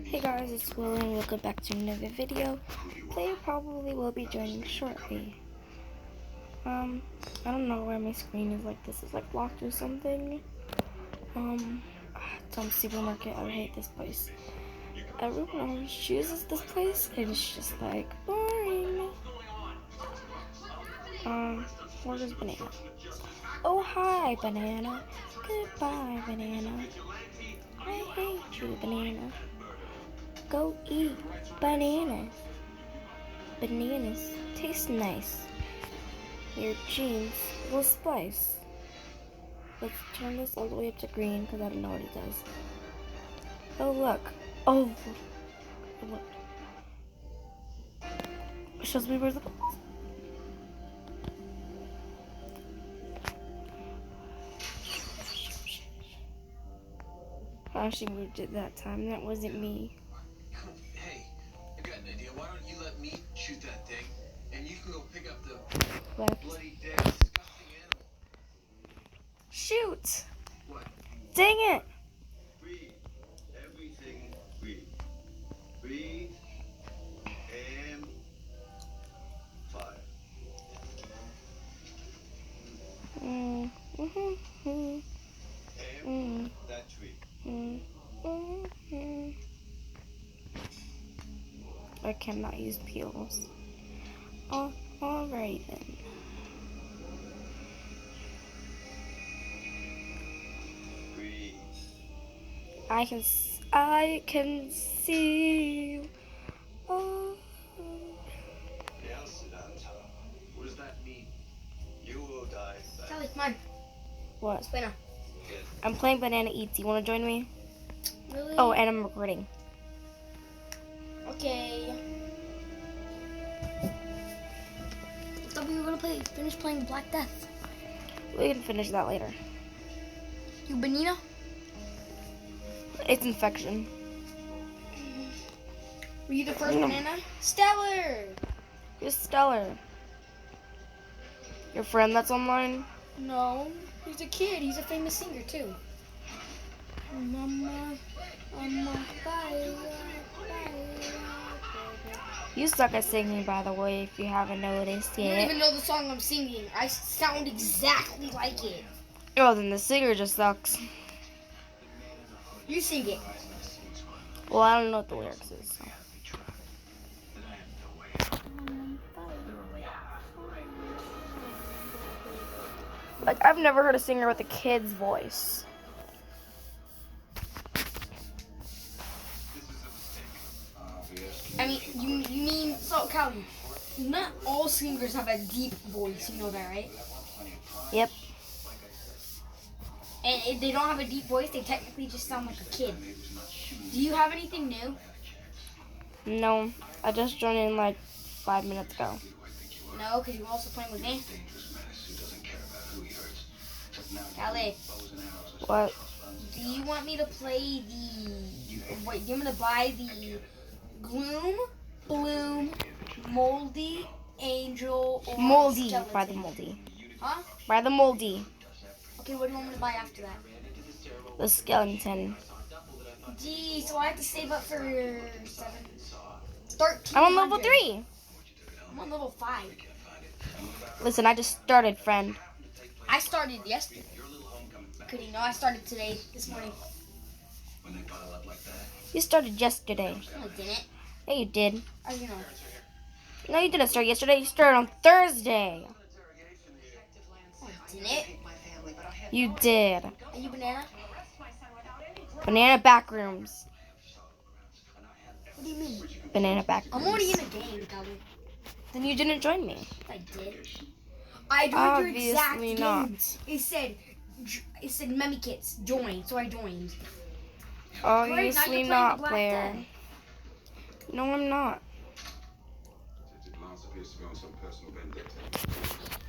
Hey guys, it's Willie and welcome back to another video. Player probably will be joining shortly. I don't know why my screen is like this. It's like locked or something. Some supermarket. I hate this place. Everyone always chooses this place. It's just like boring. Where's banana? Oh hi, banana. Goodbye, banana. I hate you, banana. Go eat bananas. Bananas taste nice. Your jeans will splice. Let's turn this all the way up to green because I don't know what it does. Oh look. Oh look. It shows me where the oh, she moved it that time. That wasn't me. Hey, I got an idea. Why don't you let me shoot that thing, and you can go pick up the bloody dead, disgusting animal. Shoot! What? Dang it! Breathe. Everything breathe. Breathe. And fire. Aim that tree. I cannot use peels. Alright then. Breathe. I can see you. Oh. Now sit on top. What does that mean? You will die fast. Callie, come on. What? Let's play now. I'm playing Banana Eats. You want to join me? Really? Oh, and I'm recording. Okay. I thought we were gonna finish playing Black Death. We can finish that later. You Benina? It's infection. Were you the first banana? Stellar! Who's Stellar? Your friend that's online? No, he's a kid. He's a famous singer too. Mama, bye. You suck at singing, by the way, if you haven't noticed You don't yet. even know the song I'm singing. I sound exactly like it. Oh, then the singer just sucks. You sing it. Well, I don't know what the lyrics is. So. Like, I've never heard a singer with a kid's voice. I mean, you mean, so Callie, not all singers have a deep voice, you know that, right? Yep. And if they don't have a deep voice, they technically just sound like a kid. Do you have anything new? No, I just joined in like 5 minutes ago. No, because you're also playing with me. Callie, What? do you want me to play wait, do you want me to buy the Gloom, Bloom, Moldy, Angel, or Moldy. Skeleton? By the moldy. Huh? By the moldy. Okay, what do you want me to buy after that? The skeleton. Gee, so I have to save up for 13. I'm on level 3. I'm on level 5. Listen, I just started, friend. I started yesterday. Kidding, no, I started today, this morning. You started yesterday. No, I didn't. Yeah, you did. Oh, you know. No, you didn't start yesterday. You started on Thursday. No, I didn't. You did. Are you banana? Banana Backrooms. What do you mean? Banana Backrooms. I'm already in a game, Callie. Then you didn't join me. I did. I joined your exact Obviously not. games. It said Memmy Kits, join, so I joined. Obviously playing not, Black player. Death. No, I'm not.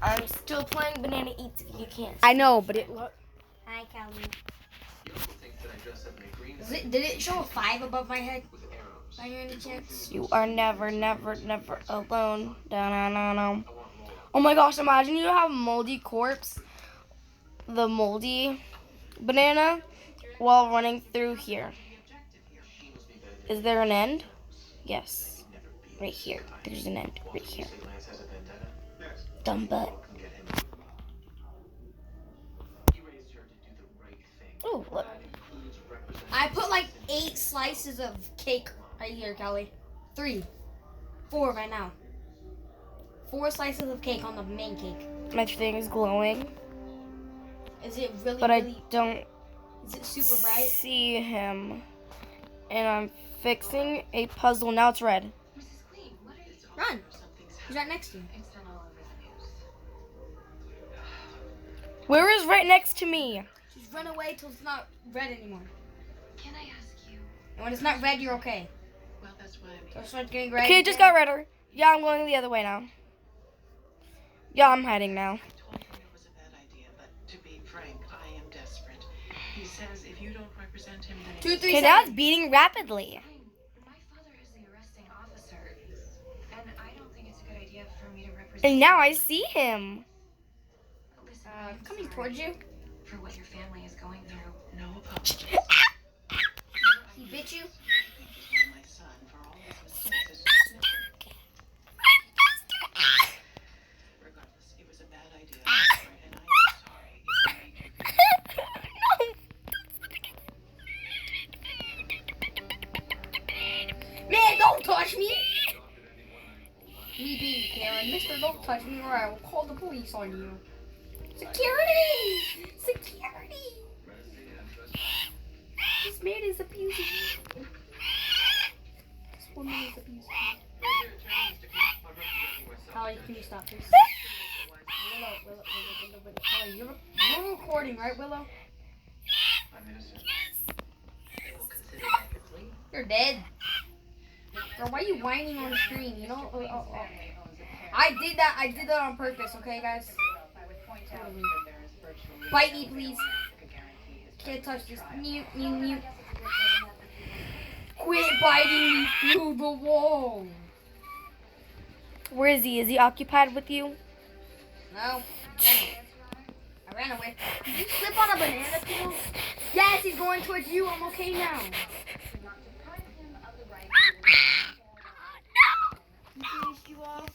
I'm still playing Banana Eats if you can't. I know, but it look. Hi, Callie. Did it show a 5 above my head? By any chance? You are never, never, never alone. Da-na-na-na. Oh my gosh, imagine you have moldy corpse, the moldy banana, while running through here. Is there an end? Yes. Right here. There's an end. Right here. Dumb butt. Oh, look. I put like 8 slices of cake right here, Kelly. 3. 4 right now. 4 slices of cake on the main cake. My thing is glowing. Is it really, But really, I don't is it super bright? see him. And I'm fixing a puzzle. Now it's red. Run. He's right next to you. Where is right next to me? Just run away till it's not red anymore. Can I ask you? And when it's not red, you're okay. Well, that's what I mean. So it starts getting red. Okay, it just got redder. Yeah, I'm going the other way now. Yeah, I'm hiding now. I told him it was a bad idea, but to be frank, I am desperate. He says if you don't represent him, then 2, 3 Okay, now it's seconds. beating rapidly. My father is the arresting officer, and I don't think it's a good idea for me to represent. And now I see him. Listen, Coming towards you. for what your family is going through. No apologies. He bit you. My son, for all his mistakes, is just regardless. It was a bad idea, and I am sorry if I made you. Man, don't touch me. Me being Karen, Mister, don't touch me or I will call the police on you. Security! Security! This man is abusing me. This woman is abusing me. Holly, can you stop, please? Willow. Holly, you're recording, right, Willow? You're dead. Girl, why are you whining on the screen? You know? I did that on purpose, okay, guys? Totally. Bite me, please. Can't touch this. Mute. Quit biting me through the wall. Where is he? Is he occupied with you? No. I ran away. Did you slip on a banana peel? Yes, he's going towards you. I'm okay now. He finished you off.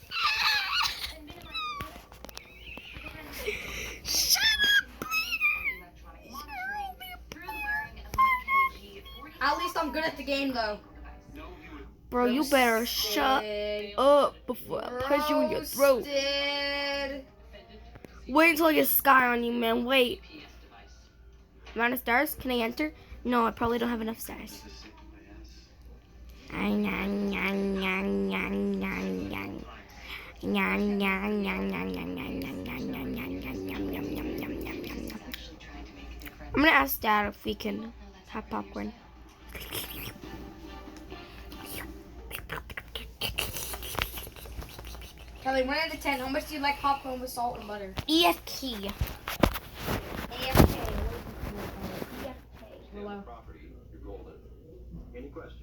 At least I'm good at the game, though. Bro, you better shut up before I punch you in your throat. Roasted. Wait until I get sky on you, man. Wait. Amount of stars? Can I enter? No, I probably don't have enough stars. I'm gonna ask Dad if we can have popcorn. Kelly, 1 out of 10. How much do you like popcorn with salt and butter? EFT. AFK. Hello. Property, you're golden. Any questions?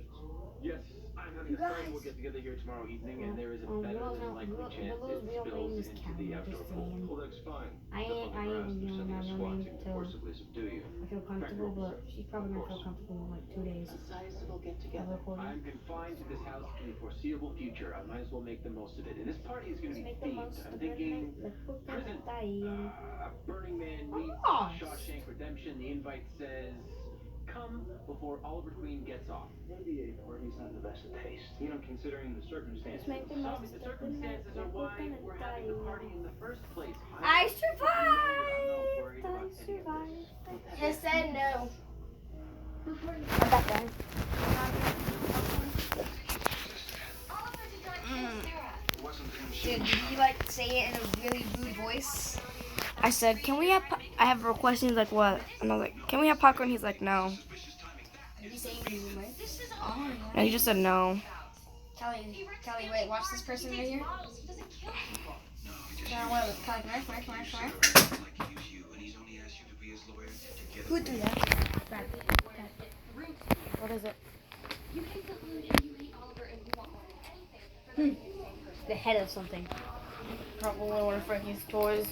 Yes, I'm having a friend. We'll get together here tomorrow evening, and there is a better than likely chance it spills into the outdoor pool. Well, that's fine. I ain't Sending a SWAT team to till forcibly subdue you. I feel comfortable, but she's probably gonna feel comfortable in like 2 days. Sizable get together. I'm confined to this house in the foreseeable future. I might as well make the most of it. And this party is going to be themed. I'm thinking prison, Burning Man meets Shawshank Redemption. The invite says, "Come before Oliver Queen gets off." Maybe a party's not the best taste. You know, considering the circumstances. make the Some of the circumstances are why we're having the party in the first place. I I'm not worried about any of this. Just said no. I'm back there. Dude, did you like say it in a really rude voice? I said, can we have, I have a request, and he's like, what? And I was like, can we have popcorn? He's like, no. Did you say it in a rude way? No, he just said no. Kelly, wait, watch this person right here. No, wait, Kelly, come here. Who threw that? Brad. What is it? The head of something. Probably one of Frankie's toys.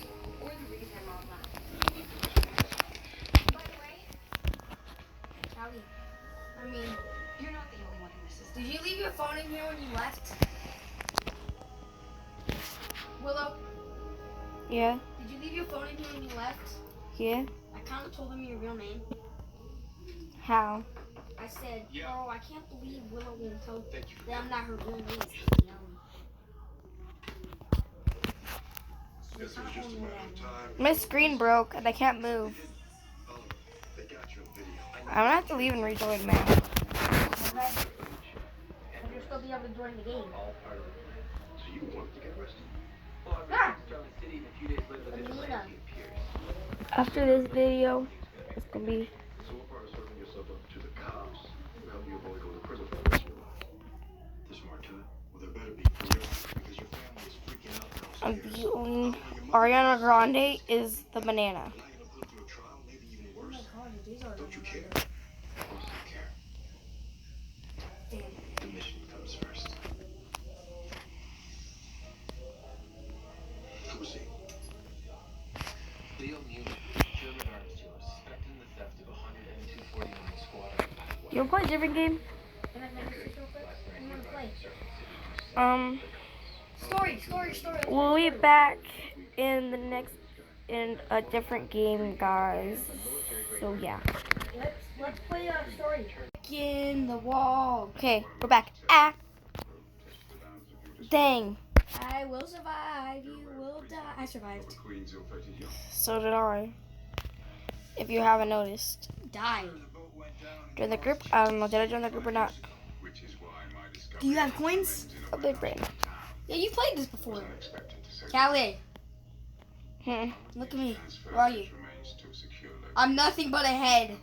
Kelly, I mean, You're not the only one who Did you leave your phone in here when you left? Willow, Yeah, did you leave your phone in here when you left? yeah. I kind of told them your real name. How? I said, oh, I can't believe Willow won't tell them that her real name is Guess it was just a matter of time. My screen broke and I can't move. They got you on video. I'm gonna have to leave and rejoin now. But you'll still be able to join the game. All part of the plan. So you wanted to get arrested? Well, I returned to Charlie City, and a few days later, the vigilante appears. After this video, it's gonna be So what part of serving yourself up to the cops will help you avoid going to prison for the rest of your life? There's more to it. Well, there better be for real, because your family is freaking out I'm downstairs. being Ariana Grande is the banana. Now you're gonna put them through a trial, maybe even worse. Don't you care? Of course I care. The mission comes first. Who was he? Leo Mueller, German arms dealer, suspected in the theft of 10249 squad. You wanna play a different game? Can I finish this real quick? I'm gonna play. Story. We'll be back in a different game, guys. So yeah. Let's play a story. In the wall. Okay, we're back. Ah. Dang. I will survive. You will die. I survived. Queens who affected you. So did I. If you haven't noticed. Died. Join the group? I don't know. Did I join the group or not? Which is why my discovery Do you have coins? A big brain. Yeah, you played this before. unexpected to say. Callie, Hmm. look at me. Where are you? Remains too secure. I'm nothing but a head.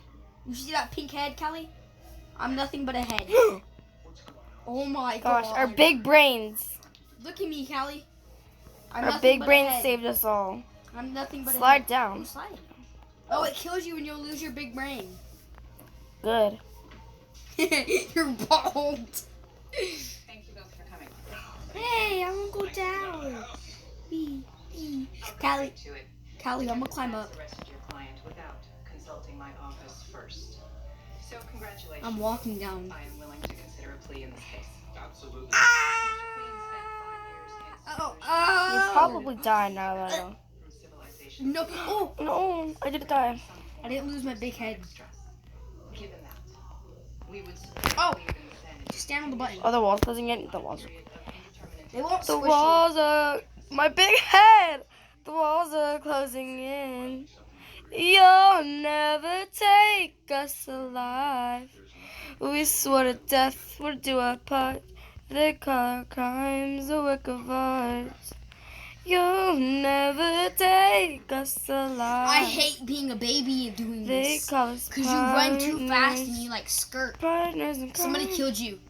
You see that pink head, Callie? I'm nothing but a head. Oh my Gosh, god. our big brains. Look at me, Callie. I'm Our nothing big but a brains head. saved us all. I'm nothing but a Slide head. down. Oh, slide. Oh, it kills you and you'll lose your big brain. Good. You're bald. Thank you both for coming. Hey, I'm gonna go down. Callie, To it. Callie, I'm gonna climb up. Arrested your client without consulting my office first. So congratulations. I'm walking down. I am willing to consider a plea in this case. Absolutely. Mr. Queen spent 5 years in Oh, You oh. probably died now, though. from civilization. No. Oh, No, I didn't die. I didn't lose my big head. Stress. Given that, we would Oh. believe in insanity. Just stand on the button. Oh, the wall's closing in. The walls. Period of indeterminate They won't The squish walls are my big head. The walls are closing in. You'll never take us alive. We swore to death would do our part. They call our crimes a work of art. You'll never take us alive. I hate being a baby and doing They this. call us Because you run too fast and partners, you like skirt. partners in Somebody crime. killed you.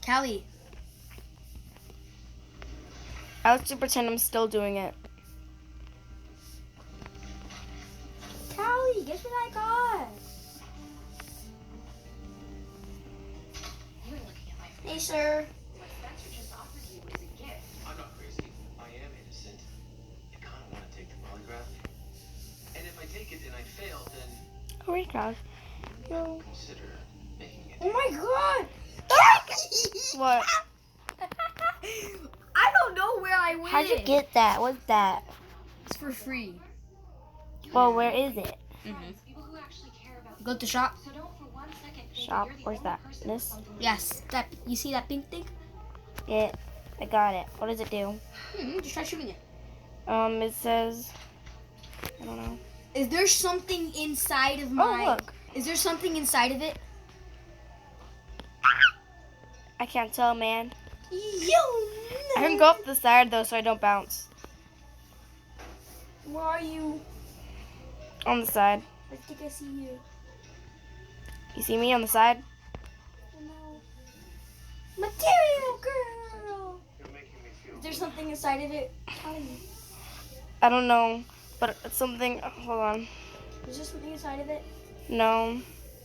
Callie, I like to pretend I'm still doing it. Callie, guess what I got? You're looking at my Hey, sir. What Spencer just offered you was a gift. I'm not crazy. I am innocent. I kind of want to take the polygraph. And if I take it and I fail, then Oh my gosh. No. consider making it. Oh my god. What? I don't know where I went. How'd you get that? What's that? It's for free. Well, where is it? People who actually care about Go to the shop. so don't for 1 second think Shop. you're the Where's only that? person This? responsible. Yes. That you see that pink thing? Yeah, I got it. What does it do? Just try shooting it. It says, I don't know. Is there something inside of Oh, my? look. Is there something inside of it? I can't tell, man. Yo. I can go off the side, though, so I don't bounce. Where are you? On the side. I think I see you. You see me on the side? Oh, no. Material girl. You're making me feel. Is there something inside of it? Callie, I don't know, but it's something. Hold on. is there something inside of it? No,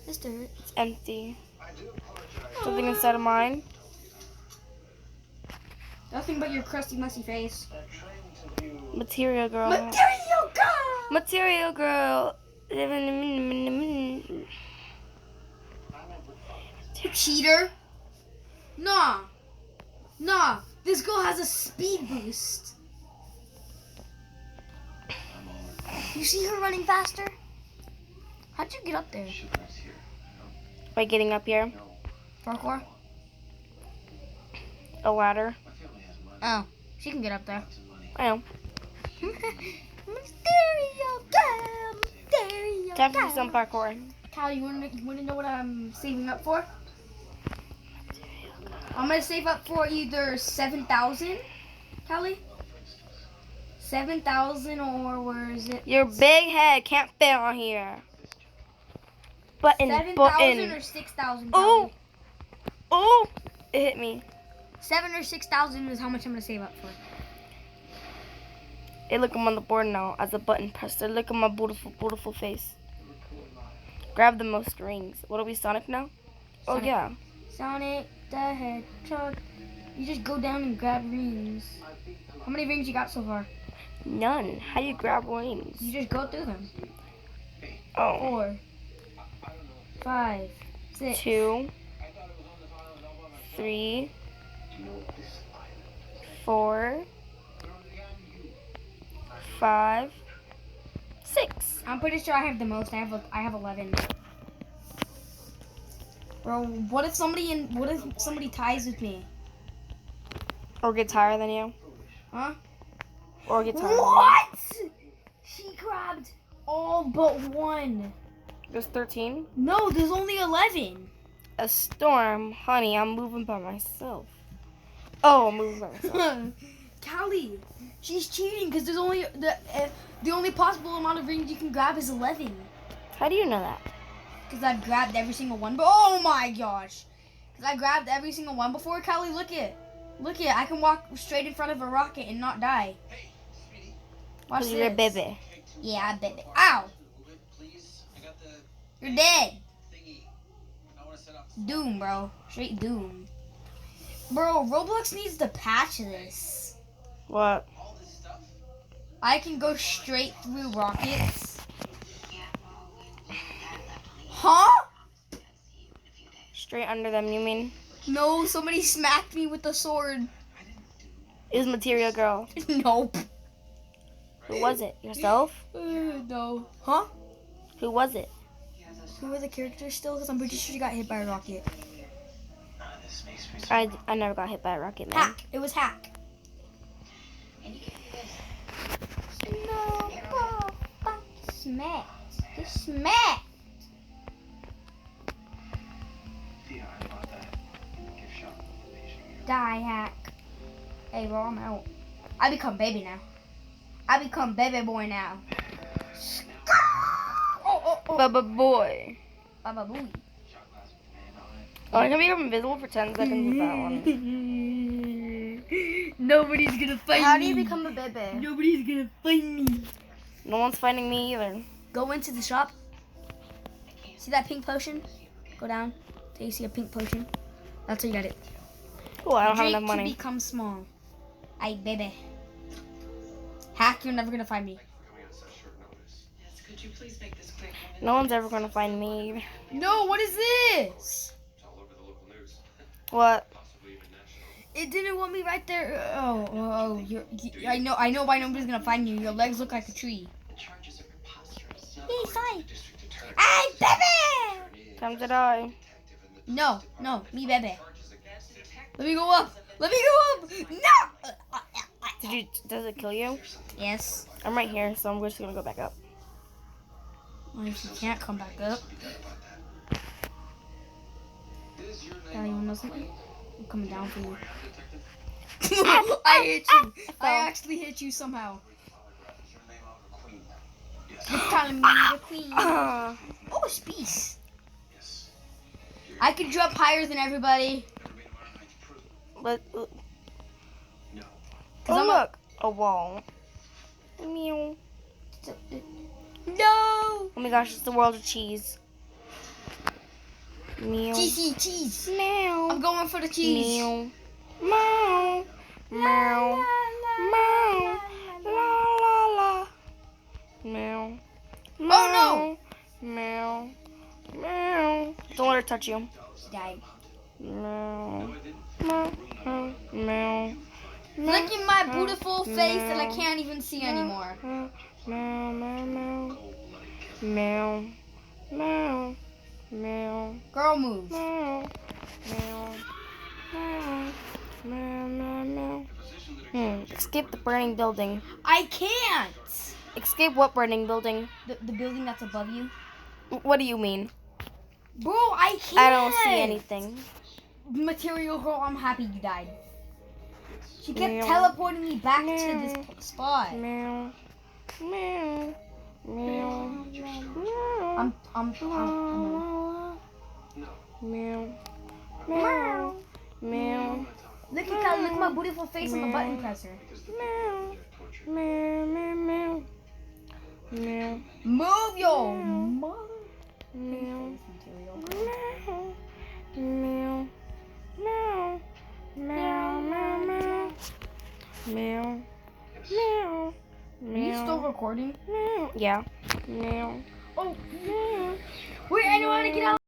This dirt. it's empty. I do apologize. Something inside of mine. Nothing but your crusty, musty face. Trying to view. Material girl. Material girl. Material girl. You cheater. Nah. Nah. This girl has a speed boost. You see her running faster? How'd you get up there? Shipwrecks here. By getting up here. Parkour? A ladder. My family has money. Oh. She can get up there. Lots of money. I know. Time for some parkour. Cal, you wanna know what I'm saving up for? I'm gonna save up for either 7,000, Callie? 7,000 or where is it? Your big head can't fit on here. Button, 7,000 button. or 6,000, Oh! Callie? Oh! It hit me. 7 or 6,000 is how much I'm gonna save up for. Hey, look, I'm on the board now as a button presser. Look at my beautiful, beautiful face. Grab the most rings. What are we, Sonic now? Oh, Sonic. yeah. Sonic the Hedgehog. You just go down and grab rings. How many rings you got so far? None. How do you grab rings? You just go through them. Oh. 4, 5, 6. 2, 3, 4, 5, 6. I'm pretty sure I have the most. I have 11. Bro, what if somebody ties with me? Or gets higher than you. Huh? Or gets higher than you. What? She grabbed all but one. There's 13. No, there's only 11. A storm. Honey, I'm moving by myself. Oh, I'm moving by myself. Callie, she's cheating because there's only the only possible amount of rings you can grab is 11. How do you know that? Because I've grabbed every single one. But oh my gosh, because I grabbed every single one before. Callie, look it. I can walk straight in front of a rocket and not die. Hey, sweetie. Watch Because this. you're a baby. Yeah, baby. Ow, Move it, please. I got the you're dead. thingy. I want to set up. Doom, bro. Straight doom. Bro, Roblox needs to patch this. What? All this stuff. I can go straight through rockets. Huh? Straight under them, you mean? No, somebody smacked me with the sword. It was Material Girl. Nope. Who was it? Yourself? No. Huh? Who was it? Who are the characters still? Because I'm pretty sure she got hit by a rocket. This makes me so I never got hit by a rocket, man. Hack. It was hack. No, smacked. You smacked. Thea, I bought that gift shop. Die hack. Hey, bro, I'm out. I become baby now. I become baby boy now. Oh. Baba boy. Baba booey. Oh, I can become invisible for 10 seconds with that one. Nobody's gonna fight me. How do you become a baby? Nobody's gonna fight me. No one's fighting me either. Go into the shop. See that pink potion? Go down till you see a pink potion. That's how you get it. Oh, I don't have Drink enough money. to become small. Ay, baby. Hack, you're never gonna find me. Coming on such short notice. Yes, could you please make this quick? No one's ever gonna find me. No, what is this? It's all over the local news. What? Possibly even national. It didn't want me right there. I know why nobody's gonna find you. Your legs look like a tree. The charges are preposterous. Hey, fine. District attorney. Ay, baby! Time to die. No, me baby. Let me go up. Let me go up. No! Does it kill you? Yes. I'm right here, so I'm just gonna go back up. Well, if you can't come back up. This your Yeah, you name, wanna know something? I'm coming down for you. detective? I hit you. I actually hit you somehow. Is your name of a queen? Yes. You're calling me the queen. Ah. Oh, space. Yes. I can jump higher than everybody. Ever been to Iron Heights prison? But, No. Cause oh, I'm look. A wall. Meow. No. Oh my gosh, it's the world of cheese. Meow. Cheese. Meow. I'm going for the cheese. Meow. Meow. Meow. Meow. La la la. Meow. Oh, Meow. Meow. Don't let her touch you. She died. Meow. Meow. Meow. Look at my beautiful face that I can't even see anymore. Meow. Meow. Meow. Meow. Meow. Meow. Girl, move. Meow. Meow. Meow. Meow. Meow. Meow. Escape the burning building. I can't. Escape what burning building? The building that's above you. What do you mean? Bro, I can't. I don't see anything. Material girl, I'm happy you died. She kept Meow. teleporting me back to Meow. this spot. Meow. Meow. Meow. Meow. I'm Meow. Meow. Meow. Look at my beautiful face on the button presser. Meow. Meow. Meow. Meow. Move your mother. Meow. Material. Meow. Meow. Meow. Meow. Meow. Meow. Are you still recording? Meow. Yeah. Meow. Oh, Meow. wait, I know how to get out.